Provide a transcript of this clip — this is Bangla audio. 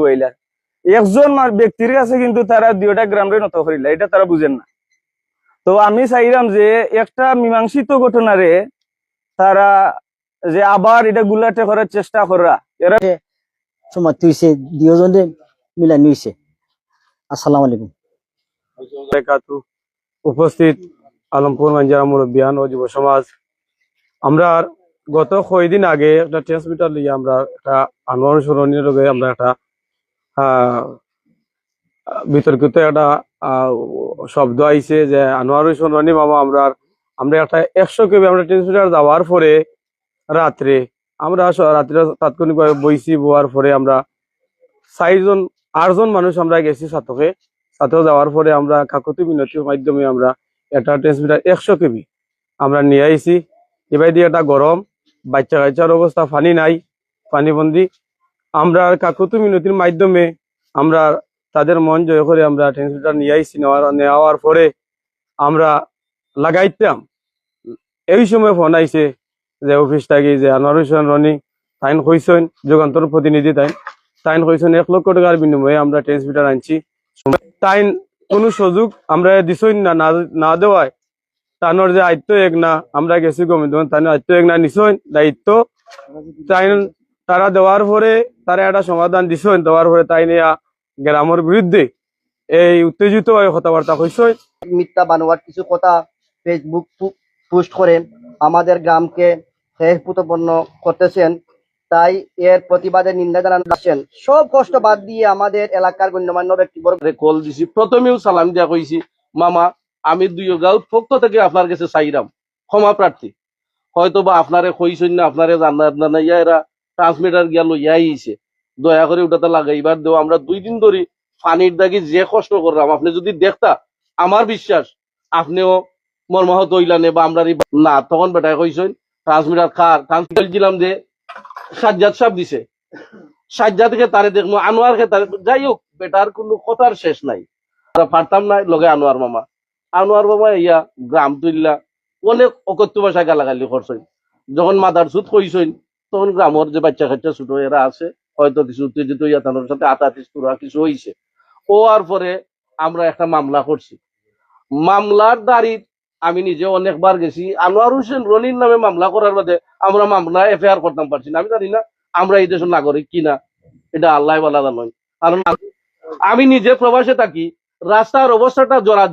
হইলা একজন ব্যক্তির কাছে কিন্তু তারা 2টা গ্রামরে নত করিলা, এটা তারা বুঝেন না। তো আমি চাইলাম যে একটা মীমাংসিত ঘটনারে তারা যে আবার এটা গুলাটে করার চেষ্টা করা, এরা সময় তুইছে দুজনে মিলা নিছে। আসসালামু আলাইকুম। উপস্থিত আলমপুর মাঞ্জারা মুরব্বিয়ান ও যুব সমাজ, আমরা গত কয়েকদিন আগে একটা ট্রান্সমিটার লিয়ে আমরা একটা আনোয়ার সরণীর লগে আমরা একটা বিতর্কিত একটা শব্দ আইছে যে আনোয়ার সরণী মামা আমরা একটা 100 কেবি আমরা ট্রান্সমিটার যাওয়ার পরে রাত্রে তাৎক্ষণিকভাবে বইছি, বোয়ার পরে আমরা 8জন মানুষ আমরা গেছি সাথে যাওয়ার পরে আমরা কাকতি মিনতির মাধ্যমে আমরা একটা ট্রান্সমিটার 100 কেবি আমরা নিয়ে আইছি। এবার দিয়ে একটা গরম বাচ্চা কাচ্চার অবস্থা, পানি নাই, পানিবন্দি। আমরা কাকতি মিনতির মাধ্যমে আমরা তাদের মন জয় করে আমরা ট্রান্সমিটার নিয়ে আইছি। নেওয়ার পরে আমরা লাগাইতাম, এই সময় ফোন আইছে যে অফিস থাকি যে আনোয়ার হোসেন রনি তাইন কইছেন, যুগান্তর প্রতিনিধি তাইন কইছেন 1 লক্ষ টাকার বিনিময়ে আমরা ট্রান্সমিটার আনছি। তাইন কোনো সুযোগ আমরা দিছই না দেওয়ায় তানোর যে আয়ত্ত এক না আমরা গেছি গমিত তাই আয়ত্ত এক না নিছই দায়িত্ব তারা দেওয়ার পরে তারা একটা সমাধান দিছই, দেওয়ার পরে তাই নিয়ে গ্রামের বিরুদ্ধে এই উত্তেজিত কথাবার্তা কইছই। মিথ্যা বানোয়ার কিছু কথা ফেসবুক পোস্ট করে আমাদের গ্রামকে হেয়প্রতিপন্ন করতেছেন, তাই এর প্রতিবাদে নিন্দা জানাচ্ছেন। সব কষ্ট বাদ দিয়ে আমাদের এলাকার গণ্যমান্য ব্যক্তিবর্গ কল দিছি, প্রথমেও সালাম দিয়া কইছি মামা আমি 2 গাঁও পক্ষ থেকে আপনার কাছে চাইরাম ক্ষমা প্রার্থী, হয়তো বা আপনারে কইছেন না, আপনারে জানাইয়া এরা ট্রান্সমিটার গিয়া লইয়া আইছে, দয়া করে ওটাতে লাগাইবার দেও। আমরা 2 দিন ধরে পানির দাগি যে কষ্ট করলাম, আপনি যদি দেখতা আমার বিশ্বাস আপনিও মর্মাহত হইলানে বা আমরা না। তখন বেটায় কইছেন ট্রান্সমিটার ট্রান্সমিটার দিলাম যে সাজ্জাদ সাহেব দিছে, সাজ্জাদকে তারে দেখবো, আনোয়ারকে তারে, যাই হোক বেটার কোনো কথার শেষ নাই। পারতাম না লগে আনোয়ার মামা ইয়া গ্রাম তুললা অনেক অকথ্য ভাষায় গালাগালি করছেন। যখন মাদার সুদ কইছেন তখন গ্রামের যে বাচ্চা কাচ্চা ছোট এরা আছে হয়তো কিছু উত্তেজিত ইয়া তানোর সাথে আতাতিস কিছু হয়েছে। হওয়ার পরে আমরা একটা মামলা করছি। মামলার দাঁড়িয়ে আমি নিজে অনেকবার গেছি, আনোয়ার হোসেন রনির নামে মামলা করার বাদে আমরা মামলা এফআইআর করতাম পারছি না। আমি জানি না আমরা এই দেশের নাগরিক কিনা, এটা আল্লাহ বলা নয়। কারণ আমি নিজে প্রবাসে থাকি, রাস্তার অবস্থাটা জরা